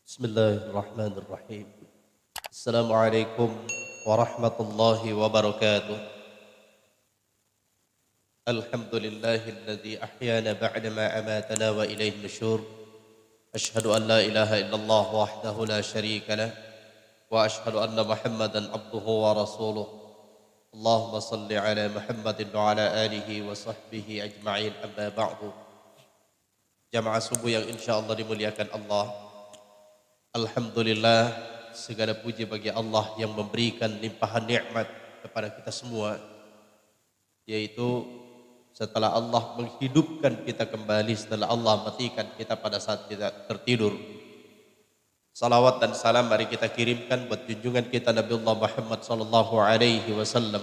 Bismillahirrahmanirrahim. Assalamualaikum warahmatullahi wabarakatuh. Alhamdulillahilladzi ahyana ba'da ma amatana wa ilaihin nusyur. Ashhadu an la ilaha illallah wahdahu la syarika lah wa ashhadu anna Muhammadan abduhu wa rasuluh. Allahumma salli ala Muhammadin wa ala alihi wa sahbihi ajma'in, amma ba'du. Jamaah subuh yang insyaallah dimuliakan Allah. Alhamdulillah, segala puji bagi Allah yang memberikan limpahan nikmat kepada kita semua, yaitu setelah Allah menghidupkan kita kembali, setelah Allah matikan kita pada saat kita tertidur. Salawat dan salam mari kita kirimkan buat junjungan kita Nabiullah Muhammad sallallahu alaihi wasallam.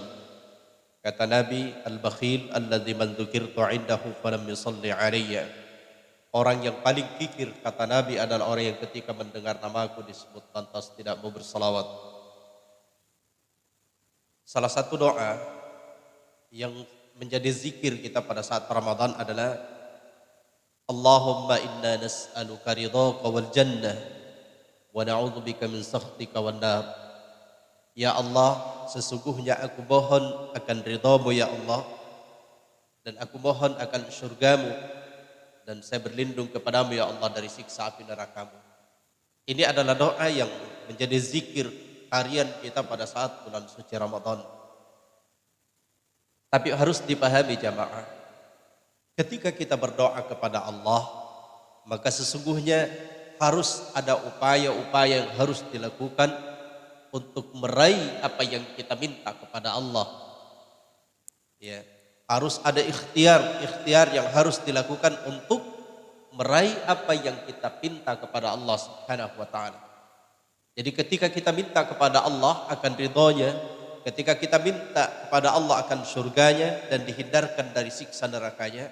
Kata Nabi, al-bakhil alladzi man dzukirtu 'indahu falam yusalli 'alayya. Orang yang paling kikir, kata Nabi, adalah orang yang ketika mendengar namaku disebut lantas tidak mau bersalawat. Salah satu doa yang menjadi zikir kita pada saat Ramadan adalah Allahumma inna nas'aluka ridhaka wal jannah wa na'udzubika min sakhtika wan nar. Ya Allah, sesungguhnya aku mohon akan ridhamu ya Allah, dan aku mohon akan syurgamu, dan saya berlindung kepadamu ya Allah dari siksa api nerakamu. Ini adalah doa yang menjadi zikir harian kita pada saat bulan suci Ramadan. Tapi harus dipahami jamaah, ketika kita berdoa kepada Allah, maka sesungguhnya harus ada upaya-upaya yang harus dilakukan untuk meraih apa yang kita minta kepada Allah. Ya. Harus ada ikhtiar yang harus dilakukan untuk meraih apa yang kita pinta kepada Allah Subhanahu wa taala. Jadi ketika kita minta kepada Allah akan ridhonya, ketika kita minta kepada Allah akan surganya dan dihindarkan dari siksa nerakanya,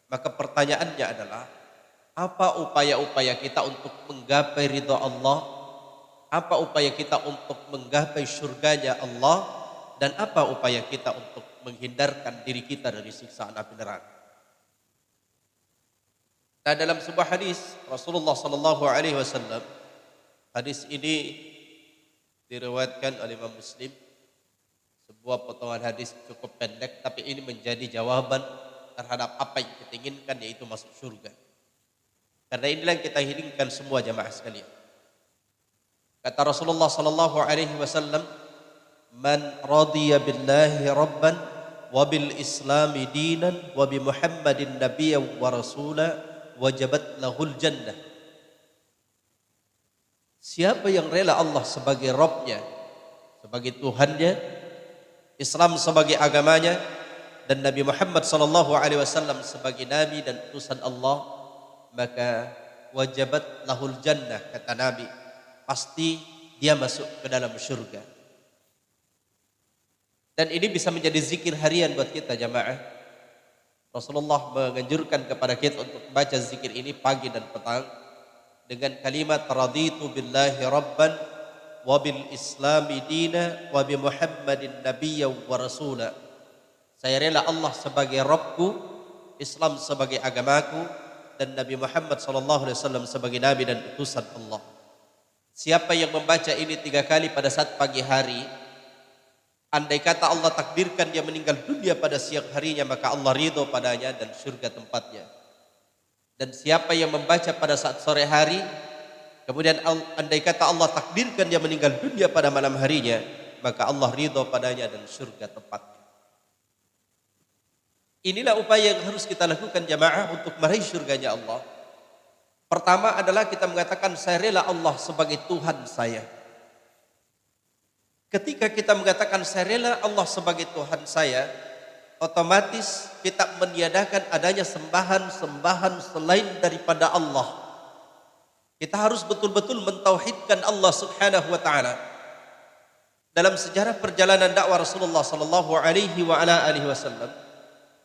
maka pertanyaannya adalah apa upaya-upaya kita untuk menggapai ridha Allah? Apa upaya kita untuk menggapai surganya Allah? Dan apa upaya kita untuk menghindarkan diri kita dari siksaan api neraka? Nah, dalam sebuah hadis Rasulullah sallallahu alaihi wasallam, hadis ini diriwayatkan oleh Imam Muslim, sebuah potongan hadis cukup pendek, tapi ini menjadi jawaban terhadap apa yang kita inginkan, yaitu masuk surga. Karena inilah yang kita inginkan semua jamaah sekalian. Kata Rasulullah sallallahu alaihi wasallam, man radiya billahi rabban wa bil islami dinan wa bi muhammadin nabiyyan wa rasula wajabat lahul jannah. Siapa yang rela Allah sebagai Rabbnya, sebagai Tuhannya, Islam sebagai agamanya, dan Nabi Muhammad sallallahu alaihi wasallam sebagai nabi dan utusan Allah, maka wajabat lahul jannah, kata Nabi, pasti dia masuk ke dalam surga. Dan ini bisa menjadi zikir harian buat kita jamaah. Rasulullah menganjurkan kepada kita untuk membaca zikir ini pagi dan petang dengan kalimat raditu billahi rabban wa bil islami dina wa bi muhammadin nabiyyan wa rasula. Saya rela Allah sebagai Rabbku, Islam sebagai agamaku, dan Nabi Muhammad sallallahu alaihi wasallam sebagai nabi dan utusan Allah. Siapa yang membaca ini 3 kali pada saat pagi hari, andai kata Allah takdirkan dia meninggal dunia pada siang harinya, maka Allah ridho padanya dan surga tempatnya. Dan siapa yang membaca pada saat sore hari, kemudian andai kata Allah takdirkan dia meninggal dunia pada malam harinya, maka Allah ridho padanya dan surga tempatnya. Inilah upaya yang harus kita lakukan jamaah untuk meraih surganya Allah. Pertama adalah kita mengatakan saya rela Allah sebagai Tuhan saya. Ketika kita mengatakan saya rela Allah sebagai Tuhan saya, otomatis kita meniadakan adanya sembahan-sembahan selain daripada Allah. Kita harus betul-betul mentauhidkan Allah Subhanahu wa taala. Dalam sejarah perjalanan dakwah Rasulullah sallallahu alaihi wa ala alihi wasallam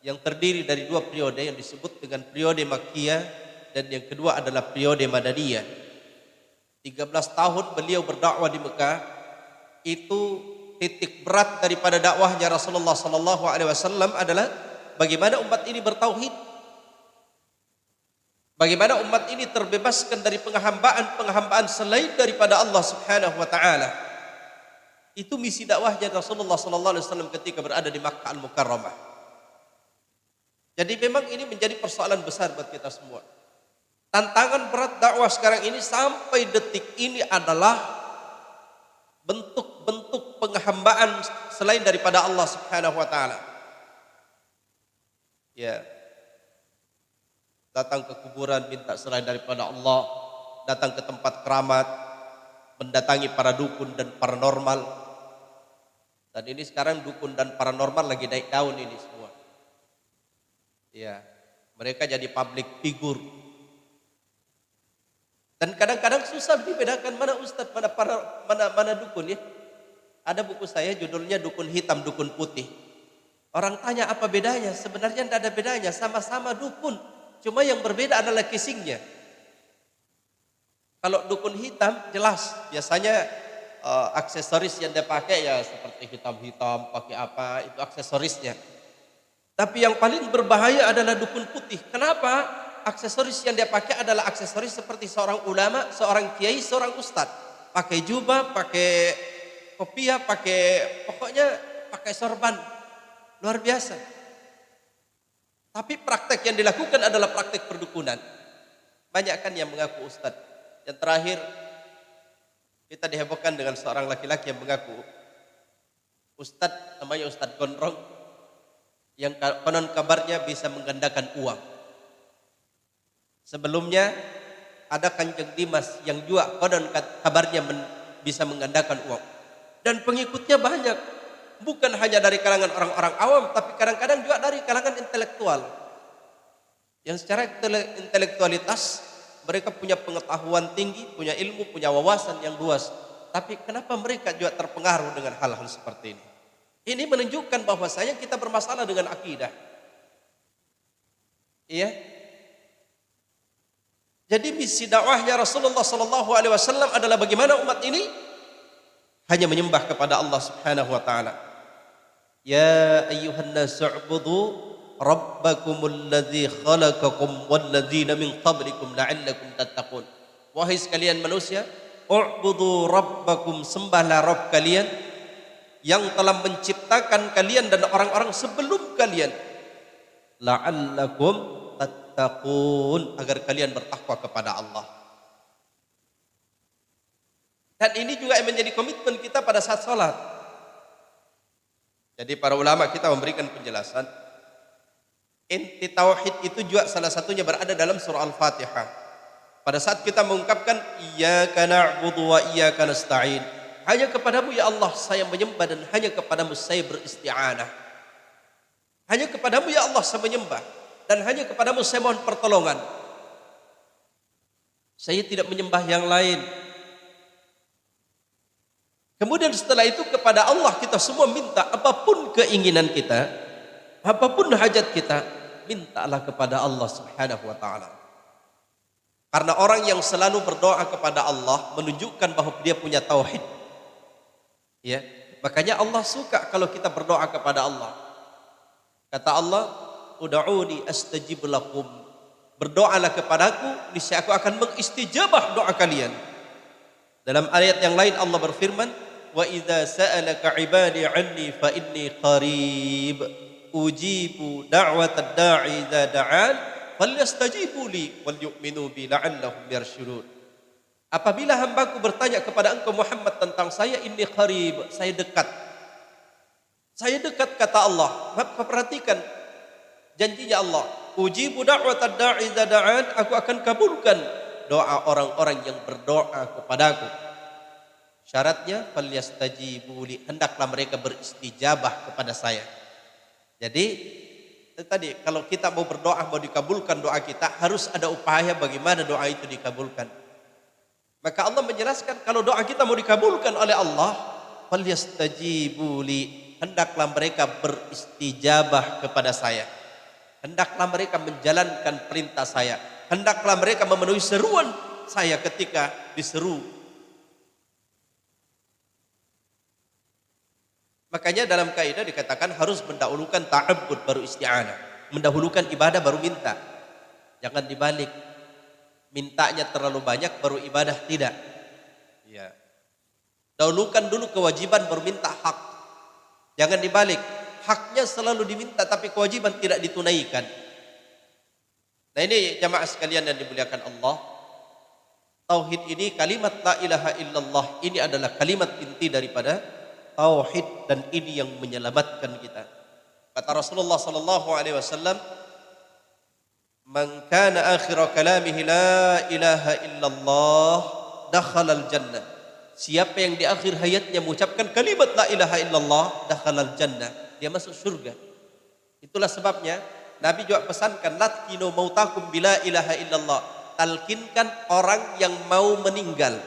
yang terdiri dari 2 periode yang disebut dengan periode Makkiyah dan yang kedua adalah periode Madaniyah. 13 tahun beliau berdakwah di Mekah. Itu titik berat daripada dakwahnya Rasulullah sallallahu alaihi wasallam adalah bagaimana umat ini bertauhid. Bagaimana umat ini terbebaskan dari penghambaan selain daripada Allah Subhanahu wa taala. Itu misi dakwahnya Rasulullah sallallahu alaihi wasallam ketika berada di Makkah Al-Mukarramah. Jadi memang ini menjadi persoalan besar buat kita semua. Tantangan berat dakwah sekarang ini sampai detik ini adalah bentuk-bentuk penghambaan selain daripada Allah Subhanahu wa taala. Ya. Datang ke kuburan minta selain daripada Allah, datang ke tempat keramat, mendatangi para dukun dan paranormal. Dan ini sekarang dukun dan paranormal lagi naik daun ini semua. Ya, mereka jadi public figure. Dan kadang-kadang susah dibedakan mana ustadz, mana dukun ya. Ada buku saya judulnya Dukun Hitam, Dukun Putih. Orang tanya apa bedanya? Sebenarnya tidak ada bedanya, sama-sama dukun. Cuma yang berbeda adalah casingnya. Kalau dukun hitam jelas biasanya aksesoris yang dia pakai ya seperti hitam-hitam, pakai apa, itu aksesorisnya. Tapi yang paling berbahaya adalah dukun putih. Kenapa? Aksesoris yang dia pakai adalah aksesoris seperti seorang ulama, seorang kiai, seorang ustadz. Pakai jubah, pakai kopiah, pokoknya pakai sorban. Luar biasa. Tapi praktek yang dilakukan adalah praktek perdukunan. Banyak kan yang mengaku ustadz. Yang terakhir kita dihebohkan dengan seorang laki-laki yang mengaku ustadz, namanya Ustadz Gondrong, yang konon kabarnya bisa menggandakan uang. Sebelumnya ada Kanjeng Dimas yang juga konon kabarnya bisa menggandakan uang. Dan pengikutnya banyak. Bukan hanya dari kalangan orang-orang awam, tapi kadang-kadang juga dari kalangan intelektual. Yang secara intelektualitas mereka punya pengetahuan tinggi, punya ilmu, punya wawasan yang luas. Tapi kenapa mereka juga terpengaruh dengan hal-hal seperti ini? Ini menunjukkan bahwasanya kita bermasalah dengan akidah. Iya. Jadi misi dakwahnya Rasulullah sallallahu alaihi wasallam adalah bagaimana umat ini hanya menyembah kepada Allah Subhanahu wa taala. Ya ayyuhan nasu u'budu rabbakumul ladzi khalaqakum wal ladzina min qablikum la'allakum tattaqun. Wahai sekalian manusia, u'budu rabbakum, sembahlah Rabb kalian yang telah menciptakan kalian dan orang-orang sebelum kalian. La'allakum tattaqun, agar kalian bertakwa kepada Allah. Dan ini juga yang menjadi komitmen kita pada saat sholat. Jadi para ulama kita memberikan penjelasan. Inti tauhid itu juga salah satunya berada dalam surah Al-Fatihah. Pada saat kita mengungkapkan iyyaka na'budu wa iyyaka nasta'in, hanya kepadamu ya Allah saya menyembah dan hanya kepadamu saya beristi'anah. Hanya kepadamu ya Allah saya menyembah dan hanya kepadamu saya mohon pertolongan. Saya tidak menyembah yang lain. Kemudian setelah itu kepada Allah kita semua minta apapun keinginan kita, apapun hajat kita, mintalah kepada Allah Subhanahu wa taala. Karena orang yang selalu berdoa kepada Allah menunjukkan bahwa dia punya tauhid. Ya, makanya Allah suka kalau kita berdoa kepada Allah. Kata Allah, "Ud'uni astajib lakum." Berdoalah kepadaku, niscaya aku akan mengistijabah doa kalian. Dalam ayat yang lain Allah berfirman, "Wa idza sa'alaka 'ibadi 'anni fa inni qarib ujibu da'watad da'i idza da'an falyastajibu li wal yu'minu bi la'allahum yarshudun." Apabila hambaku bertanya kepada engkau Muhammad tentang saya, inni qarib, saya dekat. Saya dekat kata Allah. Maka perhatikan janjinya Allah, ujibu da'watad da'i idza da'an, aku akan kabulkan doa orang-orang yang berdoa kepadaku. Syaratnya falyastajibu li, hendaklah mereka beristijabah kepada saya. Jadi itu tadi, kalau kita mau berdoa, mau dikabulkan doa kita, harus ada upaya bagaimana doa itu dikabulkan. Maka Allah menjelaskan kalau doa kita mau dikabulkan oleh Allah, falyastajibu li, hendaklah mereka beristijabah kepada saya. Hendaklah mereka menjalankan perintah saya. Hendaklah mereka memenuhi seruan saya ketika diseru. Makanya dalam kaidah dikatakan harus mendahulukan ta'abbud baru isti'anah. Mendahulukan ibadah baru minta. Jangan dibalik. mintanya terlalu banyak baru ibadah, tidak. Ya. Dahulukan dulu kewajiban baru minta hak. Jangan dibalik. Haknya selalu diminta tapi kewajiban tidak ditunaikan. Nah ini jamaah sekalian yang dimuliakan Allah. Tauhid ini, kalimat la ilaha illallah ini adalah kalimat inti daripada tauhid, dan ini yang menyelamatkan kita. Kata Rasulullah sallallahu alaihi wasallam, "Man kana akhir kalamihi la ilaha illallah dakhalal jannah." Siapa yang di akhir hayatnya mengucapkan kalimat la ilaha illallah dakhalal jannah, dia masuk surga. Itulah sebabnya Nabi juga pesankan, "Latkinu mautakum bila ilaha illallah." Talkinkan orang yang mau meninggal.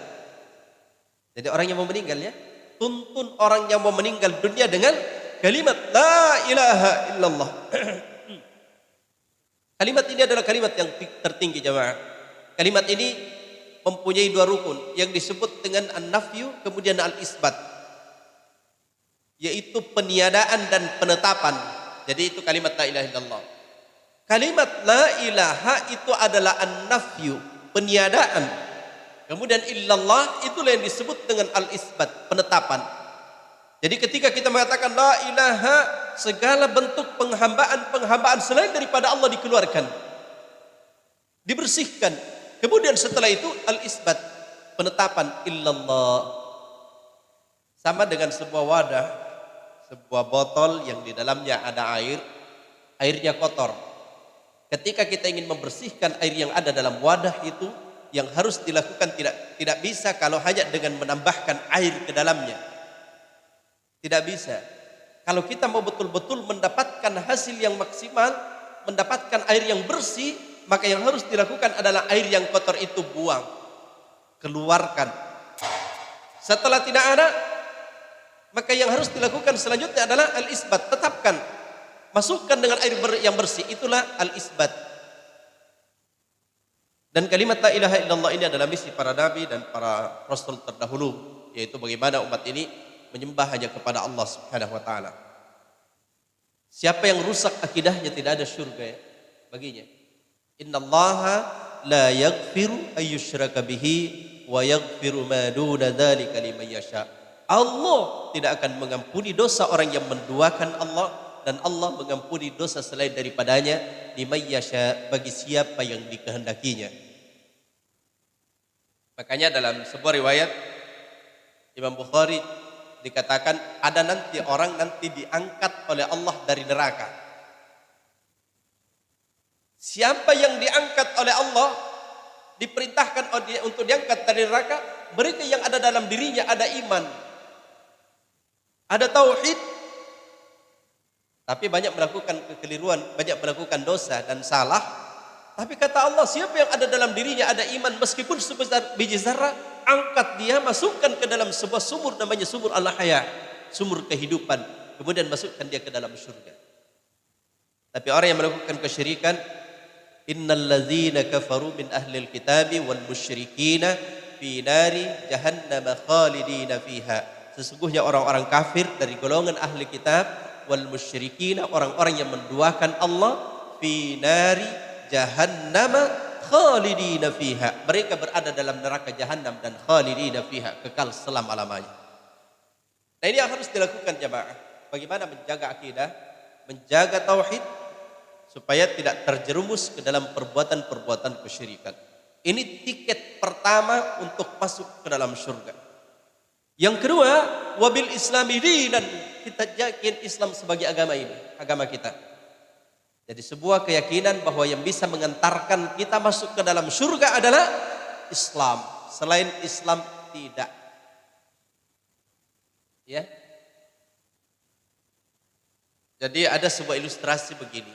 Jadi orang yang mau meninggal, ya, tuntun orang yang mau meninggal dunia dengan kalimat la ilaha illallah. Kalimat ini adalah kalimat yang tertinggi jemaah. Kalimat ini mempunyai dua rukun yang disebut dengan an-nafyu kemudian al-isbat, yaitu peniadaan dan penetapan. Jadi itu kalimat la ilaha illallah. Kalimat la ilaha itu adalah an-nafyu, peniadaan. Kemudian illallah itulah yang disebut dengan al-isbat, penetapan. Jadi ketika kita mengatakan la ilaha, segala bentuk penghambaan selain daripada Allah dikeluarkan, dibersihkan. Kemudian setelah itu al-isbat, penetapan illallah. Sama dengan sebuah wadah, sebuah botol yang di dalamnya ada air, airnya kotor. Ketika kita ingin membersihkan air yang ada dalam wadah itu, yang harus dilakukan tidak bisa kalau hanya dengan menambahkan air ke dalamnya. Tidak bisa. Kalau kita mau betul-betul mendapatkan hasil yang maksimal, mendapatkan air yang bersih, maka yang harus dilakukan adalah air yang kotor itu buang, keluarkan. Setelah tidak ada, maka yang harus dilakukan selanjutnya adalah al-isbat, tetapkan. Masukkan dengan air yang bersih, itulah al-isbat. Dan kalimat la ilaha illallah ini adalah misi para nabi dan para rasul terdahulu, yaitu bagaimana umat ini menyembah hanya kepada Allah Subhanahu wa taala. Siapa yang rusak akidahnya tidak ada surga baginya. Innallaha la yaghfiru ayyushraka bihi wa yaghfiru ma duna dzalika liman yasha. Allah tidak akan mengampuni dosa orang yang menduakan Allah, dan Allah mengampuni dosa selain daripadanya liman yasha, bagi siapa yang dikehendakinya. Makanya dalam sebuah riwayat Imam Bukhari dikatakan ada nanti orang nanti diangkat oleh Allah dari neraka. Siapa yang diangkat oleh Allah, diperintahkan untuk diangkat dari neraka, mereka yang ada dalam dirinya ada iman, ada tauhid, tapi banyak melakukan kekeliruan, banyak melakukan dosa dan salah. Tapi kata Allah, siapa yang ada dalam dirinya ada iman, meskipun sebesar biji zarah, angkat dia, masukkan ke dalam sebuah sumur namanya sumur al-haya, sumur kehidupan, kemudian masukkan dia ke dalam surga. Tapi orang yang melakukan kesyirikan, innal ladzina kafaru min ahlil kitabi wal musyrikina fi nari jahannam khalidina fiha. Sesungguhnya orang-orang kafir dari golongan ahli kitab wal musyrikin, orang-orang yang menduakan Allah, fi nari jahannam khalidina fiha, mereka berada dalam neraka jahannam dan khalidina fiha, kekal selama-lamanya. Nah ini yang harus dilakukan jemaah. Bagaimana menjaga akidah, menjaga tauhid, supaya tidak terjerumus ke dalam perbuatan-perbuatan kesyirikan. Ini tiket pertama untuk masuk ke dalam surga. Yang kedua, wabil islami dinan, kita yakin Islam sebagai agama ini, agama kita. Jadi sebuah keyakinan bahwa yang bisa mengantarkan kita masuk ke dalam surga adalah Islam. Selain Islam tidak. Ya. Jadi ada sebuah ilustrasi begini.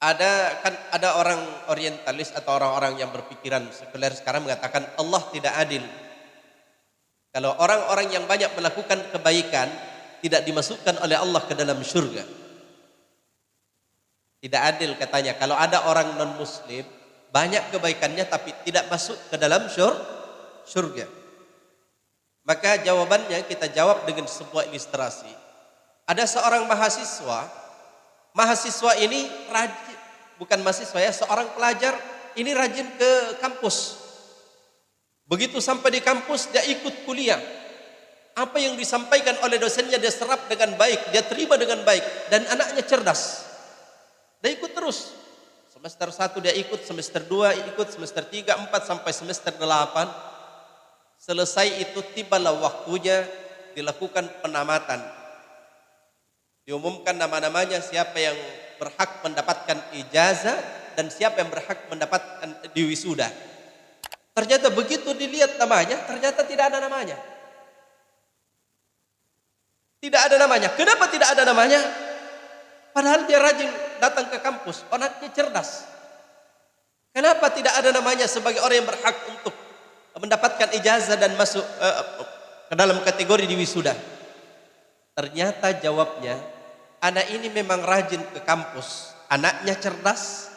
Ada orang orientalis atau orang-orang yang berpikiran sekuler sekarang mengatakan Allah tidak adil. Kalau orang-orang yang banyak melakukan kebaikan tidak dimasukkan oleh Allah ke dalam surga. Tidak adil katanya. Kalau ada orang non-muslim banyak kebaikannya tapi tidak masuk ke dalam surga. Maka jawabannya kita jawab dengan sebuah ilustrasi. Ada seorang mahasiswa ini rajin, bukan mahasiswa ya, seorang pelajar ini rajin ke kampus. Begitu sampai di kampus dia ikut kuliah. Apa yang disampaikan oleh dosennya dia serap dengan baik, dia terima dengan baik, dan anaknya cerdas. Dia ikut terus. Semester 1 dia ikut, semester 2 ikut, semester 3, 4 sampai semester 8. Selesai itu tibalah waktunya dilakukan penamatan. Diumumkan nama-namanya siapa yang berhak mendapatkan ijazah dan siapa yang berhak mendapatkan diwisuda. Ternyata begitu dilihat namanya, ternyata tidak ada namanya. Tidak ada namanya. Kenapa tidak ada namanya? Padahal dia rajin datang ke kampus, anaknya cerdas. Kenapa tidak ada namanya sebagai orang yang berhak untuk mendapatkan ijazah dan masuk ke dalam kategori diwisuda? Ternyata jawabnya, anak ini memang rajin ke kampus, anaknya cerdas,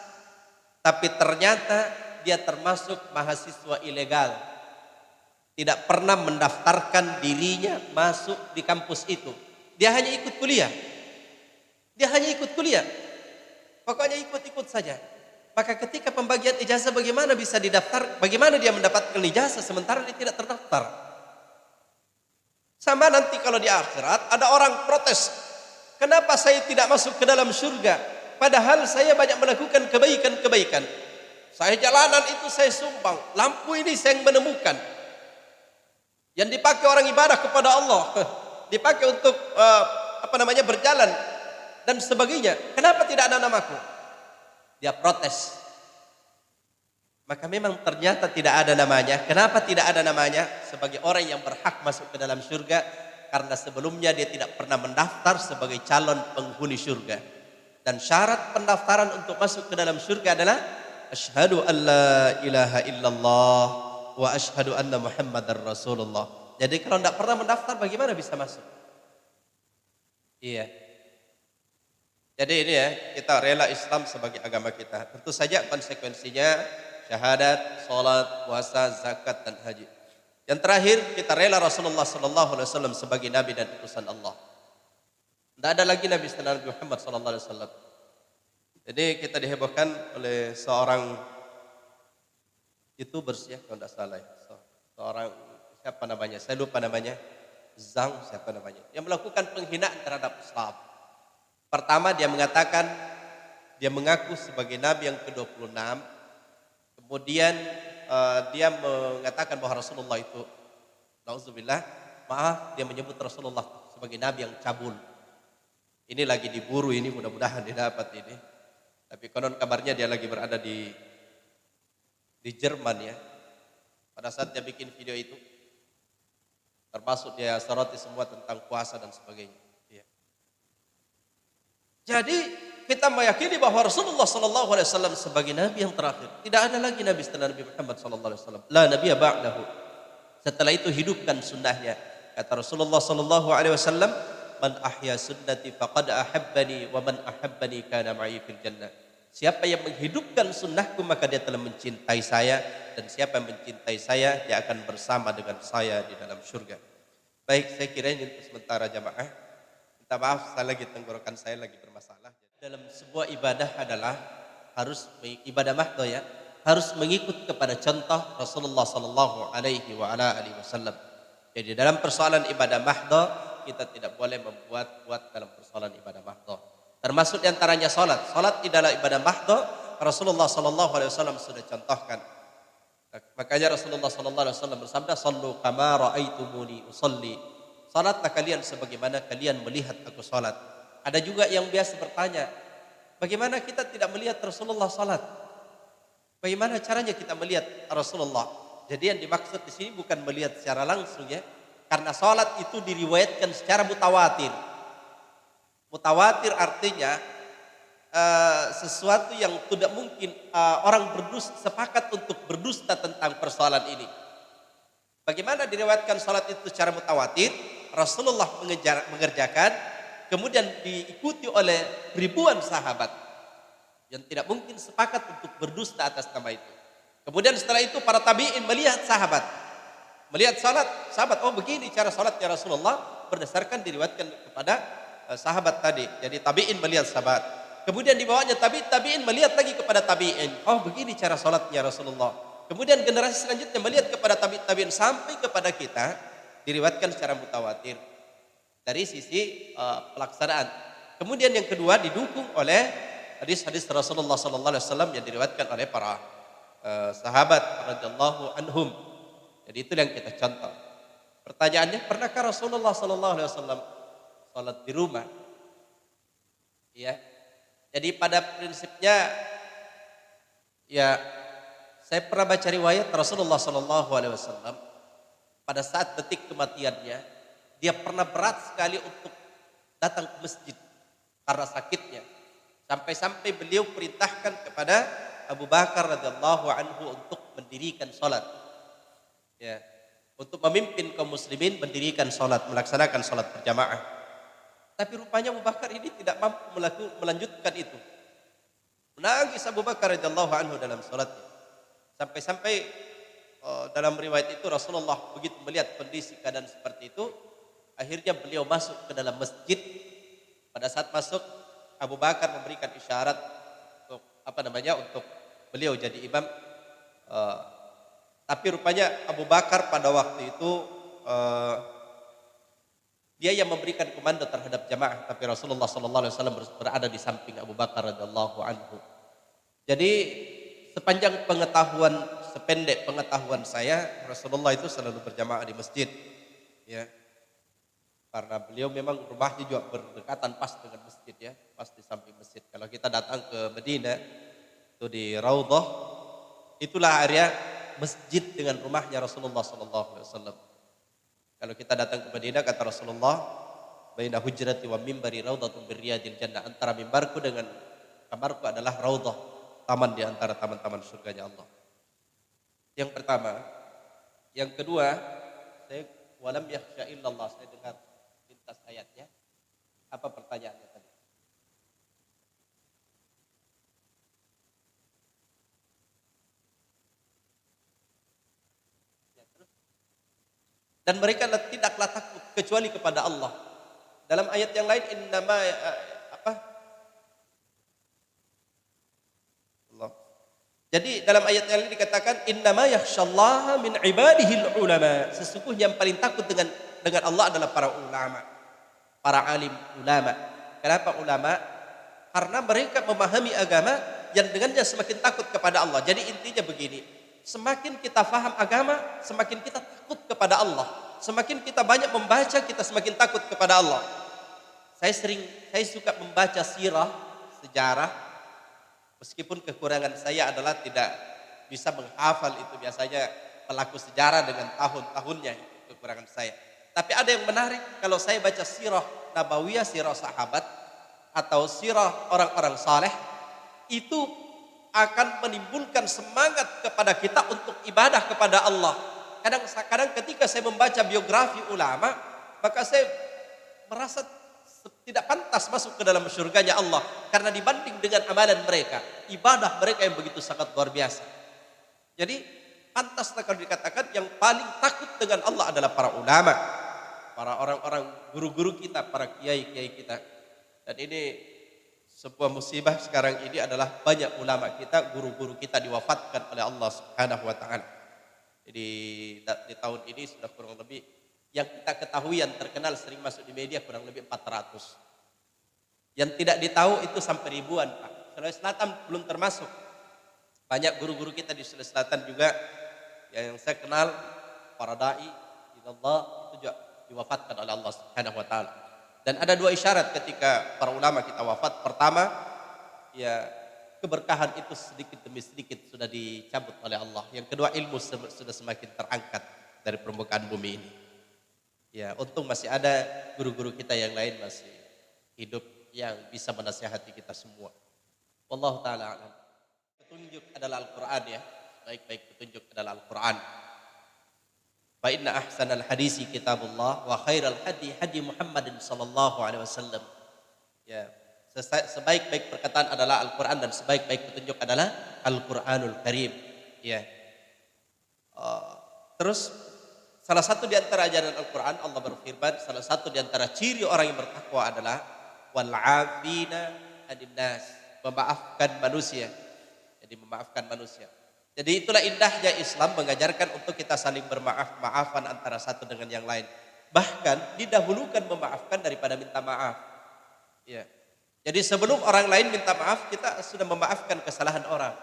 tapi ternyata dia termasuk mahasiswa ilegal. Tidak pernah mendaftarkan dirinya masuk di kampus itu. Dia hanya ikut kuliah. Dia hanya ikut kuliah. Pokoknya ikut-ikut saja. Maka ketika pembagian ijazah bagaimana bisa didaftar? Bagaimana dia mendapatkan ijazah sementara dia tidak terdaftar? Sama nanti kalau di akhirat ada orang protes. Kenapa saya tidak masuk ke dalam surga? Padahal saya banyak melakukan kebaikan-kebaikan. Saya jalanan itu saya sumbang. Lampu ini saya yang menemukan. Yang dipakai orang ibadah kepada Allah, dipakai untuk berjalan dan sebagainya. Kenapa tidak ada namaku? Dia protes. Maka memang ternyata tidak ada namanya. Kenapa tidak ada namanya? Sebagai orang yang berhak masuk ke dalam surga, karena sebelumnya dia tidak pernah mendaftar sebagai calon penghuni surga. Dan syarat pendaftaran untuk masuk ke dalam surga adalah asyhadu an la ilaha illallah wa asyhadu anna Muhammadar Rasulullah. Jadi kalau tidak pernah mendaftar bagaimana bisa masuk? Iya. Jadi ini ya, kita rela Islam sebagai agama kita. Tentu saja konsekuensinya syahadat, salat, puasa, zakat dan haji. Yang terakhir, kita rela Rasulullah sallallahu alaihi wasallam sebagai nabi dan utusan Allah. Tidak ada lagi Nabi selain Nabi Muhammad sallallahu alaihi wasallam. Jadi kita dihebohkan oleh seorang YouTubers ya, kalau tidak salah. Seorang siapa namanya? Saya lupa namanya. Zhang siapa namanya? Yang melakukan penghinaan terhadap Islam. Pertama dia mengatakan dia mengaku sebagai nabi yang ke-26. Kemudian dia mengatakan bahwa Rasulullah itu, nauzubillah, maaf, dia menyebut Rasulullah sebagai nabi yang cabul. Ini lagi diburu ini, mudah-mudahan didapat ini. Tapi konon kabarnya dia lagi berada di Jerman ya. Pada saat dia bikin video itu, termasuk dia soroti semua tentang puasa dan sebagainya. Ya. Jadi kita meyakini bahwa Rasulullah Sallallahu Alaihi Wasallam sebagai nabi yang terakhir. Tidak ada lagi nabi setelah Nabi Muhammad Sallallahu Alaihi Wasallam. La nabiyya ba'dahu. Setelah itu hidupkan sunnahnya. Kata Rasulullah Sallallahu Alaihi Wasallam, man ahya sunnati faqad ahabbani wa man ahabbani kana ma'i fil jannah. Siapa yang menghidupkan sunnahku maka dia telah mencintai saya, dan siapa yang mencintai saya dia akan bersama dengan saya di dalam surga. Baik, saya kira ini untuk sementara jamaah. Minta maaf, tenggorokan saya lagi bermasalah. Dalam sebuah ibadah adalah harus ibadah mahdo ya, harus mengikut kepada contoh Rasulullah sallallahu alaihi wasallam. Jadi dalam persoalan ibadah mahdo kita tidak boleh membuat dalam persoalan ibadah mahdo. Termasuk diantaranya salat. Salat adalah ibadah mahdo. Rasulullah sallallahu alaihi wasallam sudah contohkan. Makanya Rasulullah sallallahu alaihi wasallam bersabda, "Shallu kama raaitumuni usolli." Salatlah kalian sebagaimana kalian melihat aku salat. Ada juga yang biasa bertanya, bagaimana kita tidak melihat Rasulullah salat? Bagaimana caranya kita melihat Rasulullah? Jadi yang dimaksud di sini bukan melihat secara langsung ya, karena salat itu diriwayatkan secara mutawatir. Mutawatir artinya sesuatu yang tidak mungkin orang sepakat untuk berdusta tentang persoalan ini. Bagaimana diriwayatkan salat itu secara mutawatir? Rasulullah mengerjakan, kemudian diikuti oleh ribuan sahabat yang tidak mungkin sepakat untuk berdusta atas nama itu. Kemudian setelah itu para tabi'in melihat melihat sahabat, oh begini cara salatnya Rasulullah berdasarkan diriwayatkan kepada sahabat tadi. Jadi tabi'in melihat sahabat. Kemudian dibawanya tabi'in melihat lagi kepada tabi'in. Oh, begini cara salatnya Rasulullah. Kemudian generasi selanjutnya melihat kepada tabi'in sampai kepada kita, diriwayatkan secara mutawatir dari sisi pelaksanaan. Kemudian yang kedua didukung oleh hadis-hadis Rasulullah sallallahu alaihi wasallam yang diriwayatkan oleh para sahabat radhiyallahu anhum. Jadi itu yang kita contoh. Pertanyaannya, pernahkah Rasulullah sallallahu alaihi wasallam salat di rumah? Ya. Jadi pada prinsipnya ya, saya pernah baca riwayat Rasulullah sallallahu alaihi wasallam pada saat detik kematiannya, dia pernah berat sekali untuk datang ke masjid karena sakitnya. Sampai-sampai beliau perintahkan kepada Abu Bakar radhiyallahu anhu untuk mendirikan salat. Ya, untuk memimpin kaum muslimin mendirikan salat, melaksanakan salat berjamaah. Tapi rupanya Abu Bakar ini tidak mampu melanjutkan itu. Menangis Abu Bakar radhiyallahu anhu dalam salatnya. Sampai-sampai dalam riwayat itu Rasulullah begitu melihat kondisi keadaan seperti itu, akhirnya beliau masuk ke dalam masjid. Pada saat masuk, Abu Bakar memberikan isyarat untuk untuk beliau jadi imam. Tapi rupanya Abu Bakar pada waktu itu dia yang memberikan komando terhadap jamaah, tapi Rasulullah sallallahu alaihi wasallam berada di samping Abu Bakar radhiyallahu anhu. Jadi sependek pengetahuan saya, Rasulullah itu selalu berjamaah di masjid. Ya. Karena beliau memang rumahnya juga berdekatan pas dengan masjid, ya, pas di samping masjid. Kalau kita datang ke Madinah, itu di Raudhah, itulah area masjid dengan rumahnya Rasulullah sallallahu alaihi wasallam. Kalau kita datang ke Madinah, kata Rasulullah, baina hujrati wa mimbari raudhatun bir riyadil jannah, antara mimbarku dengan kamarku adalah raudhah, taman di antara taman-taman surganya Allah. Yang pertama. Yang kedua, saya walam yakhsha illallah, saya dengar lintas ayatnya. Apa pertanyaannya tadi? Dan mereka tidaklah takut kecuali kepada Allah. Dalam ayat yang lain, innama Allah. Jadi dalam ayat yang lain dikatakan innama yakhsyallaha min ibadihil ulama. Sesungguhnya yang paling takut dengan Allah adalah para ulama, para alim ulama. Kenapa ulama? Karena mereka memahami agama yang dengannya semakin takut kepada Allah. Jadi intinya begini, semakin kita faham agama, semakin kita takut kepada Allah. Semakin kita banyak membaca, kita semakin takut kepada Allah. Saya suka membaca sirah, sejarah, meskipun kekurangan saya adalah tidak bisa menghafal itu. Biasanya pelaku sejarah dengan tahun-tahunnya, itu kekurangan saya. Tapi ada yang menarik, kalau saya baca sirah nabawiyah, sirah sahabat, atau sirah orang-orang saleh, itu akan menimbulkan semangat kepada kita untuk ibadah kepada Allah. Kadang ketika saya membaca biografi ulama, maka saya merasa tidak pantas masuk ke dalam surganya Allah, karena dibanding dengan amalan mereka, ibadah mereka yang begitu sangat luar biasa. Jadi pantaslah kalau dikatakan yang paling takut dengan Allah adalah para ulama, para orang-orang guru-guru kita, para kiai-kiai kita. Dan ini sebuah musibah sekarang ini adalah banyak ulama kita, guru-guru kita diwafatkan oleh Allah Subhanahu wa taala. Jadi di tahun ini sudah kurang lebih, yang kita ketahui yang terkenal sering masuk di media kurang lebih 400. Yang tidak ditahu itu sampai ribuan, Pak. Sulawesi Selatan belum termasuk. Banyak guru-guru kita di Sulawesi Selatan juga yang saya kenal, para dai ilallah, itu juga diwafatkan oleh Allah Subhanahu wa taala. Dan ada dua isyarat ketika para ulama kita wafat. Pertama, ya keberkahan itu sedikit demi sedikit sudah dicabut oleh Allah. Yang kedua, ilmu sudah semakin terangkat dari permukaan bumi ini. Ya, untung masih ada guru-guru kita yang lain masih hidup yang bisa menasihati kita semua. Wallahu taala alam. Petunjuk adalah Al-Qur'an, ya. Baik-baik petunjuk adalah Al-Qur'an. Fa inna ahsanal hadisi kitabullah wa khairal hadi Muhammadin sallallahu alaihi wasallam. Ya, sebaik-baik perkataan adalah Al-Qur'an dan sebaik-baik petunjuk adalah Al-Qur'anul Karim. Ya. Terus salah satu di antara ajaran Al-Qur'an, Allah berfirman, salah satu di antara ciri orang yang bertakwa adalah wal 'afina 'anil nas, memaafkan manusia. Jadi memaafkan manusia. Jadi itulah indahnya Islam mengajarkan untuk kita saling bermaaf-maafan antara satu dengan yang lain. Bahkan didahulukan memaafkan daripada minta maaf. Ya. Jadi sebelum orang lain minta maaf, kita sudah memaafkan kesalahan orang.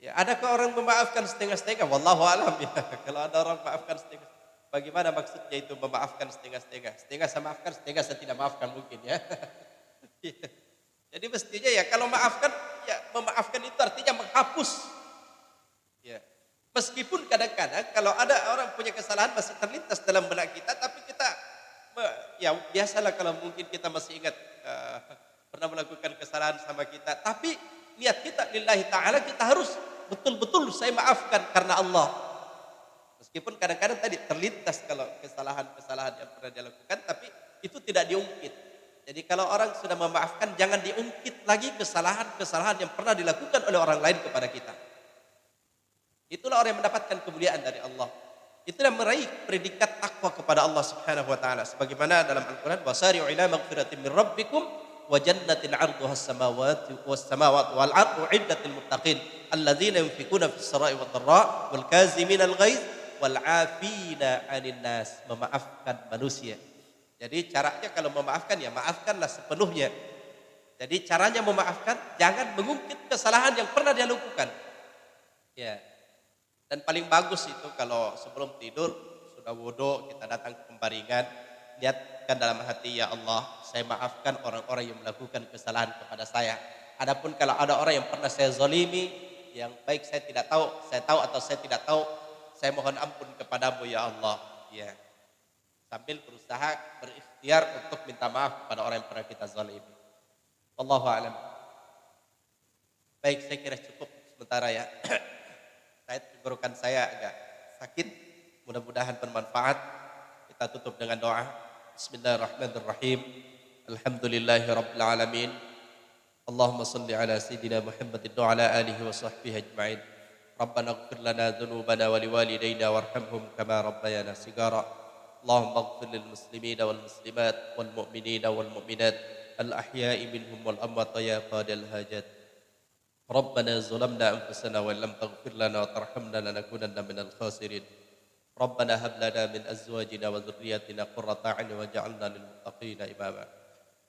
Ya, adakah orang memaafkan setengah-setengah? Wallahu alam ya. Kalau ada orang memaafkan setengah, bagaimana maksudnya itu memaafkan setengah-setengah? Setengah saya maafkan, setengah saya tidak maafkan mungkin ya. Jadi mestinya ya kalau maafkan, ya memaafkan itu artinya menghapus. Ya. Meskipun kadang-kadang kalau ada orang punya kesalahan masih terlintas dalam benak kita, tapi kita ya biasalah kalau mungkin kita masih ingat pernah melakukan kesalahan sama kita, tapi niat kita lillahi ta'ala, kita harus betul-betul saya maafkan karena Allah. Meskipun kadang-kadang tadi terlintas kalau kesalahan-kesalahan yang pernah dia lakukan, tapi itu tidak diungkit. Jadi kalau orang sudah memaafkan, jangan diungkit lagi kesalahan-kesalahan yang pernah dilakukan oleh orang lain kepada kita. Itulah orang yang mendapatkan kemuliaan dari Allah. Itulah meraih predikat takwa kepada Allah Subhanahu wa taala. Sebagaimana dalam Al-Qur'an, wasari'u ila maghfiratin min rabbikum wa jannatin 'arduha as-samawati wal 'ardu 'iddatil muttaqin alladzina yunfikuna fis sarai wad dharra wal kazimina al-ghaiz wal 'afina 'anil nas. Memaafkan manusia. Jadi caranya kalau memaafkan ya maafkanlah sepenuhnya. Jadi caranya memaafkan, jangan mengungkit kesalahan yang pernah dia lakukan. Ya. Dan paling bagus itu kalau sebelum tidur sudah wudu, kita datang ke pembaringan, niatkan dalam hati, ya Allah, saya maafkan orang-orang yang melakukan kesalahan kepada saya. Adapun kalau ada orang yang pernah saya zalimi, yang baik saya tidak tahu, saya tahu atau saya tidak tahu, saya mohon ampun kepadamu ya Allah. Ya. Sambil berusaha berikhtiar untuk minta maaf kepada orang yang pernah kita zalimi. Wallahu a'lam. Baik, saya kira cukup sementara ya. Tenggorokan saya agak sakit. Mudah-mudahan bermanfaat. Kita tutup dengan doa. Bismillahirrahmanirrahim. Alhamdulillahi rabbil alamin. Allahumma salli ala sayyidina Muhammadin wa ala alihi wa sahbihi ajma'in. Rabbana ighfir lana dhunubana wa liwalidayna warhamhum kama rabbayana sigara. اللهم اغفر للمسلمين والمسلمات والمؤمنين والمؤمنات الأحياء منهم والأموات يا قاضي الحاجات. ربنا ظلمنا أنفسنا وإن لم تغفر لنا وترحمنا لنكونن من الخاسرين. ربنا هب لنا من أزواجنا وذرياتنا قرة أعين واجعلنا للمتقين إماما.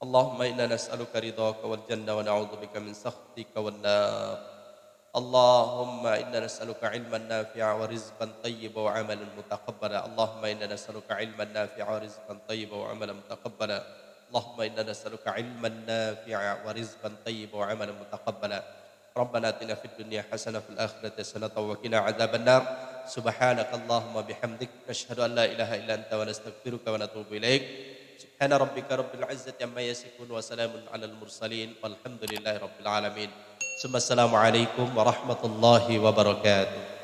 اللهم إنا نسألك رضاك والجنة ونعوذ بك من سخطك والنار. اللهم إنا نسألك علما نافعا ورزقا طيبا وعملا متقبلا. اللهم إنا نسألك علما نافعا ورزقا طيبا وعملا متقبلا. اللهم إنا نسألك علما نافعا ورزقا طيبا وعملا متقبلا. ربنا آتنا في الدنيا حسنة وفي الآخرة حسنة وقنا عذاب النار. سبحانك اللهم وبحمدك نشهد أن لا إله إلا أنت ونستغفرك ونتوب إليك. سبحان ربك رب العزة عما يصفون وسلام على المرسلين والحمد لله رب العالمين. Assalamualaikum warahmatullahi wabarakatuh.